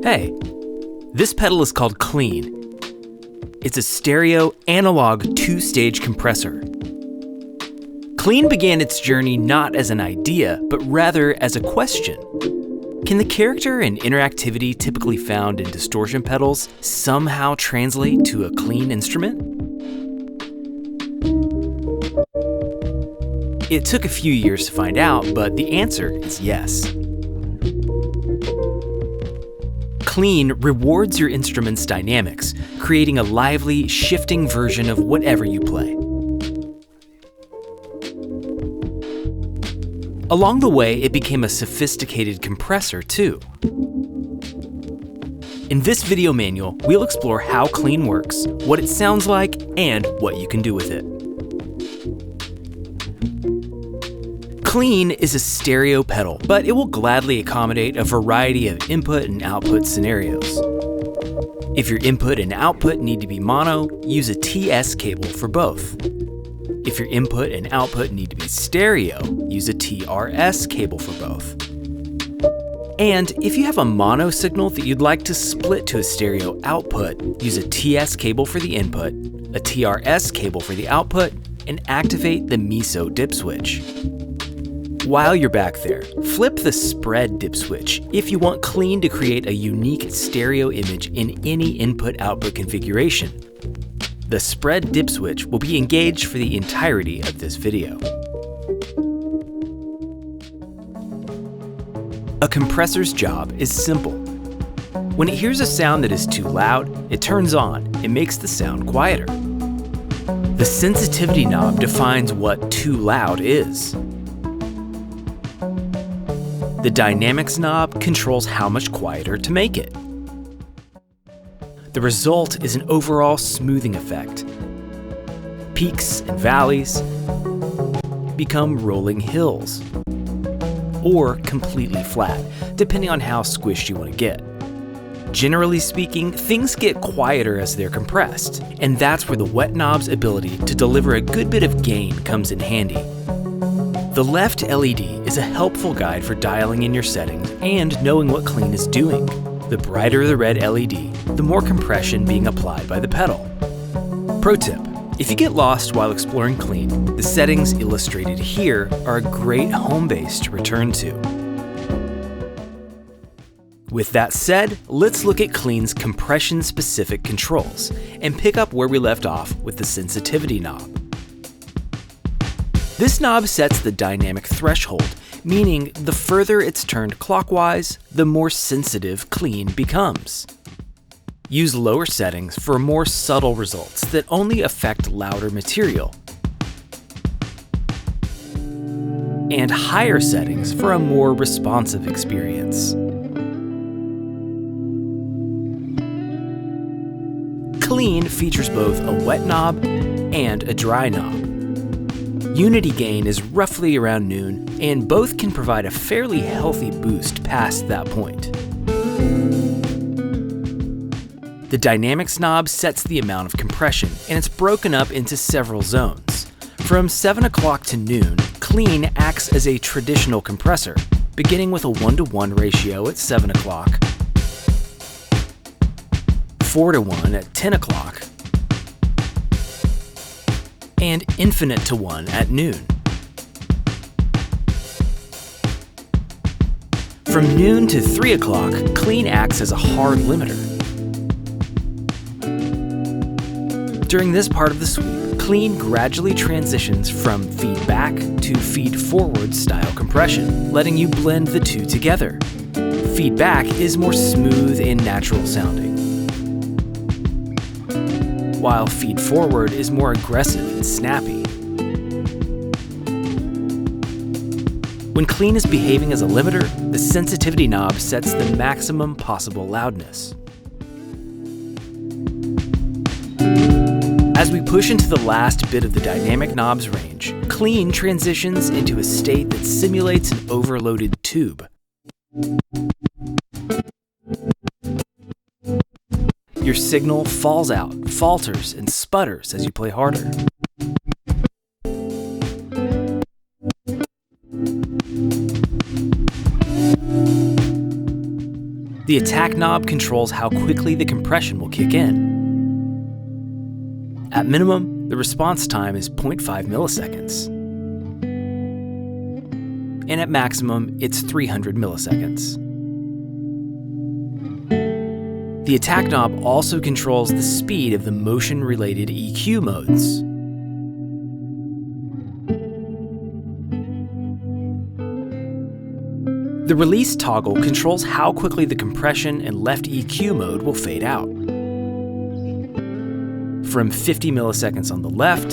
Hey, this pedal is called Clean. It's a stereo analog two-stage compressor. Clean began its journey not as an idea, but rather as a question. Can the character and interactivity typically found in distortion pedals somehow translate to a clean instrument? It took a few years to find out, but the answer is yes. Clean rewards your instrument's dynamics, creating a lively, shifting version of whatever you play. Along the way, it became a sophisticated compressor too. In this video manual, we'll explore how Clean works, what it sounds like, and what you can do with it. Clean is a stereo pedal, but it will gladly accommodate a variety of input and output scenarios. If your input and output need to be mono, use a TS cable for both. If your input and output need to be stereo, use a TRS cable for both. And if you have a mono signal that you'd like to split to a stereo output, use a TS cable for the input, a TRS cable for the output, and activate the MISO dip switch. While you're back there, flip the spread dip switch if you want Clean to create a unique stereo image in any input-output configuration. The spread dip switch will be engaged for the entirety of this video. A compressor's job is simple. When it hears a sound that is too loud, it turns on and makes the sound quieter. The sensitivity knob defines what too loud is. The dynamics knob controls how much quieter to make it. The result is an overall smoothing effect. Peaks and valleys become rolling hills, or completely flat, depending on how squished you want to get. Generally speaking, things get quieter as they're compressed, and that's where the wet knob's ability to deliver a good bit of gain comes in handy. The left LED is a helpful guide for dialing in your settings and knowing what Clean is doing. The brighter the red LED, the more compression being applied by the pedal. Pro tip: if you get lost while exploring Clean, the settings illustrated here are a great home base to return to. With that said, let's look at Clean's compression-specific controls and pick up where we left off with the sensitivity knob. This knob sets the dynamic threshold, meaning the further it's turned clockwise, the more sensitive Clean becomes. Use lower settings for more subtle results that only affect louder material, and higher settings for a more responsive experience. Clean features both a wet knob and a dry knob. Unity gain is roughly around noon, and both can provide a fairly healthy boost past that point. The dynamics knob sets the amount of compression, and it's broken up into several zones. From 7 o'clock to noon, Clean acts as a traditional compressor, beginning with a 1:1 ratio at 7 o'clock, 4:1 at 10 o'clock, and infinite to 1 at noon. From noon to 3 o'clock, Clean acts as a hard limiter. During this part of the sweep, Clean gradually transitions from feedback to feed-forward style compression, letting you blend the two together. Feedback is more smooth and natural sounding, while feed-forward is more aggressive and snappy. When Clean is behaving as a limiter, the sensitivity knob sets the maximum possible loudness. As we push into the last bit of the dynamic knob's range, Clean transitions into a state that simulates an overloaded tube. Your signal falls out, falters, and sputters as you play harder. The attack knob controls how quickly the compression will kick in. At minimum, the response time is 0.5 milliseconds. And at maximum, it's 300 milliseconds. The attack knob also controls the speed of the motion-related EQ modes. The release toggle controls how quickly the compression and left EQ mode will fade out. From 50 milliseconds on the left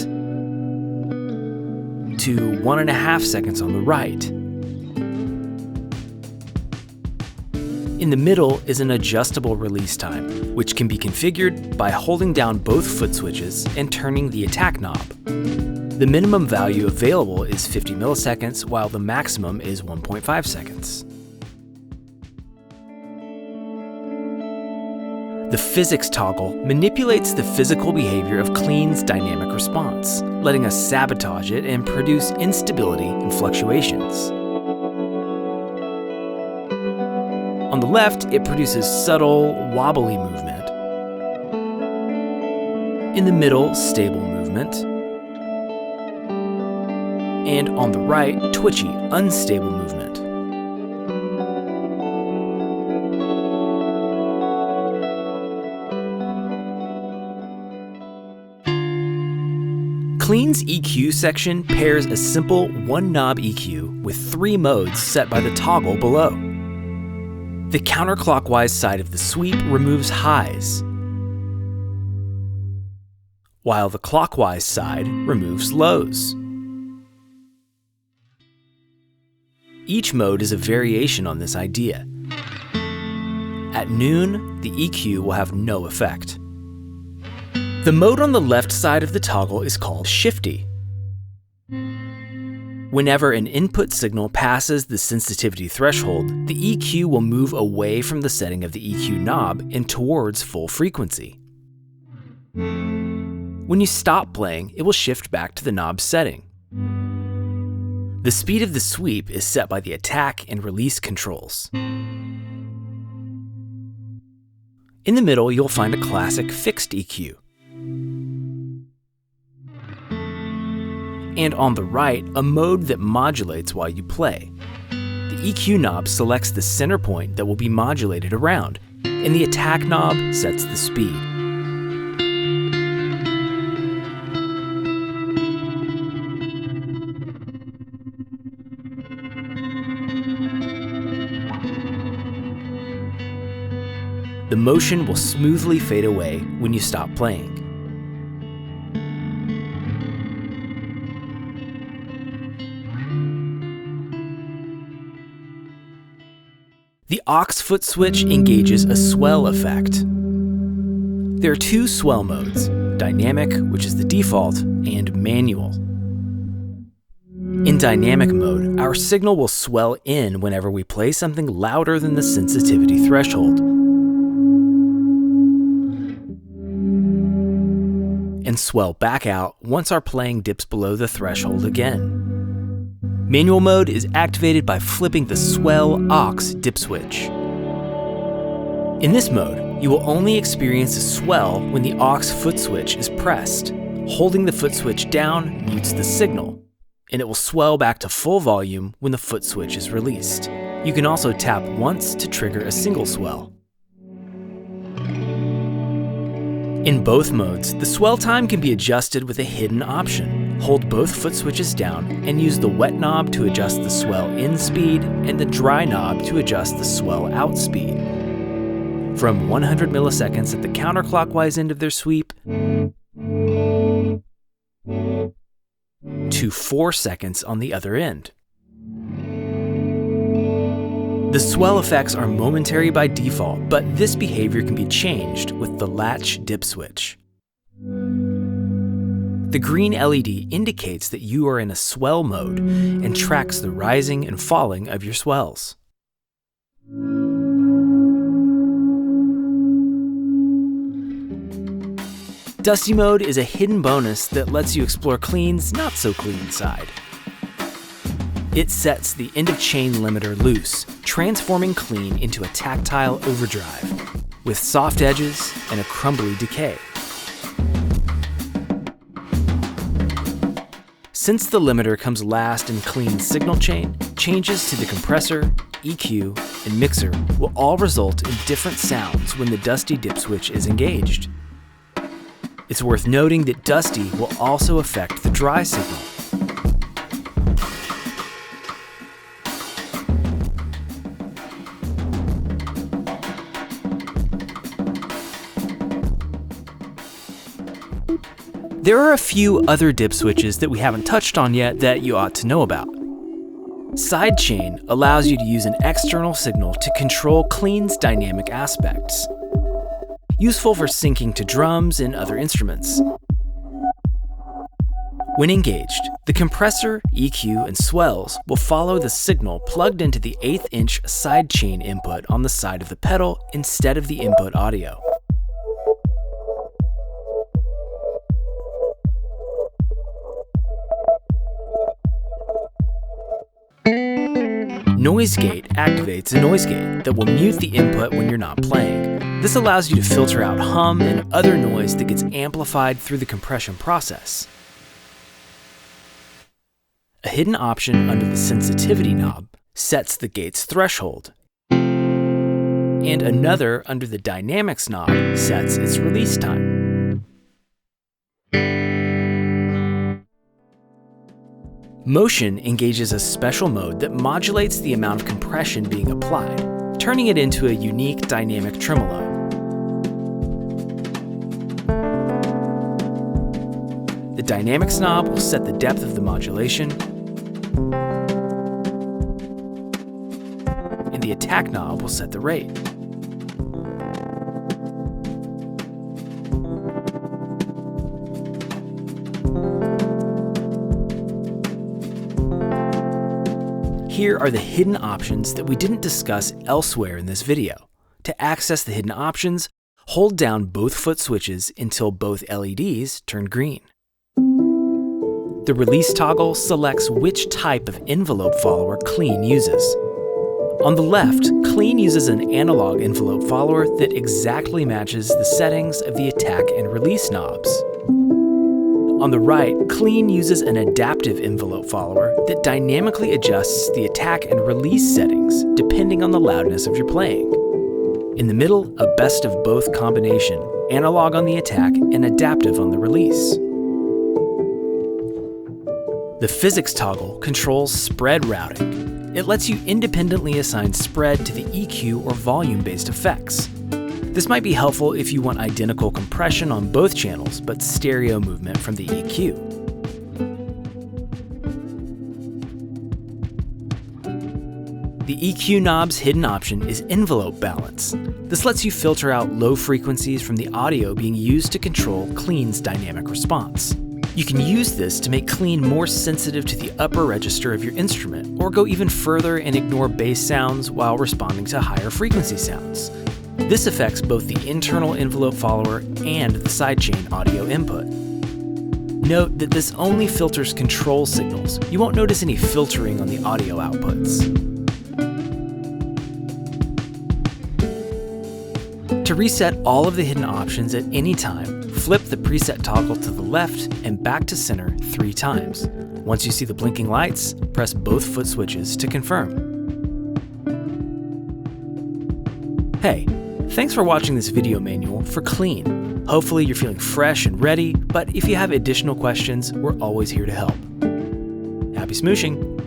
to 1.5 seconds on the right. In the middle is an adjustable release time, which can be configured by holding down both foot switches and turning the attack knob. The minimum value available is 50 milliseconds, while the maximum is 1.5 seconds. The physics toggle manipulates the physical behavior of Clean's dynamic response, letting us sabotage it and produce instability and fluctuations. On the left, it produces subtle, wobbly movement. In the middle, stable movement. And on the right, twitchy, unstable movement. Clean's EQ section pairs a simple one-knob EQ with 3 modes set by the toggle below. The counterclockwise side of the sweep removes highs, while the clockwise side removes lows. Each mode is a variation on this idea. At noon, the EQ will have no effect. The mode on the left side of the toggle is called shifty. Whenever an input signal passes the sensitivity threshold, the EQ will move away from the setting of the EQ knob and towards full frequency. When you stop playing, it will shift back to the knob setting. The speed of the sweep is set by the attack and release controls. In the middle, you'll find a classic fixed EQ. And on the right, a mode that modulates while you play. The EQ knob selects the center point that will be modulated around, and the attack knob sets the speed. The motion will smoothly fade away when you stop playing. The aux foot switch engages a swell effect. There are 2 swell modes, dynamic, which is the default, and manual. In dynamic mode, our signal will swell in whenever we play something louder than the sensitivity threshold, and swell back out once our playing dips below the threshold again. Manual mode is activated by flipping the swell aux dip switch. In this mode, you will only experience a swell when the aux foot switch is pressed. Holding the foot switch down mutes the signal, and it will swell back to full volume when the foot switch is released. You can also tap once to trigger a single swell. In both modes, the swell time can be adjusted with a hidden option. Hold both foot switches down and use the wet knob to adjust the swell in speed and the dry knob to adjust the swell out speed. From 100 milliseconds at the counterclockwise end of their sweep to 4 seconds on the other end. The swell effects are momentary by default, but this behavior can be changed with the latch dip switch. The green LED indicates that you are in a swell mode and tracks the rising and falling of your swells. Dusty mode is a hidden bonus that lets you explore Clean's not so clean side. It sets the end-of-chain limiter loose, transforming clean into a tactile overdrive, with soft edges and a crumbly decay. Since the limiter comes last in clean signal chain, changes to the compressor, EQ, and mixer will all result in different sounds when the Dusty dip switch is engaged. It's worth noting that Dusty will also affect the dry signal. There are a few other dip switches that we haven't touched on yet that you ought to know about. Sidechain allows you to use an external signal to control clean's dynamic aspects, useful for syncing to drums and other instruments. When engaged, the compressor, EQ, and swells will follow the signal plugged into the 1/8" sidechain input on the side of the pedal instead of the input audio. Noise gate activates a noise gate that will mute the input when you're not playing. This allows you to filter out hum and other noise that gets amplified through the compression process. A hidden option under the sensitivity knob sets the gate's threshold, and another under the dynamics knob sets its release time. Motion engages a special mode that modulates the amount of compression being applied, turning it into a unique dynamic tremolo. The dynamics knob will set the depth of the modulation, and the attack knob will set the rate. Here are the hidden options that we didn't discuss elsewhere in this video. To access the hidden options, hold down both foot switches until both LEDs turn green. The release toggle selects which type of envelope follower Clean uses. On the left, Clean uses an analog envelope follower that exactly matches the settings of the attack and release knobs. On the right, Clean uses an adaptive envelope follower that dynamically adjusts the attack and release settings depending on the loudness of your playing. In the middle, a best of both combination, analog on the attack and adaptive on the release. The physics toggle controls spread routing. It lets you independently assign spread to the EQ or volume-based effects. This might be helpful if you want identical compression on both channels, but stereo movement from the EQ. The EQ knob's hidden option is envelope balance. This lets you filter out low frequencies from the audio being used to control Clean's dynamic response. You can use this to make Clean more sensitive to the upper register of your instrument, or go even further and ignore bass sounds while responding to higher frequency sounds. This affects both the internal envelope follower and the sidechain audio input. Note that this only filters control signals. You won't notice any filtering on the audio outputs. To reset all of the hidden options at any time, flip the preset toggle to the left and back to center 3 times. Once you see the blinking lights, press both foot switches to confirm. Hey, thanks for watching this video manual for Clean. Hopefully you're feeling fresh and ready, but if you have additional questions, we're always here to help. Happy smooshing!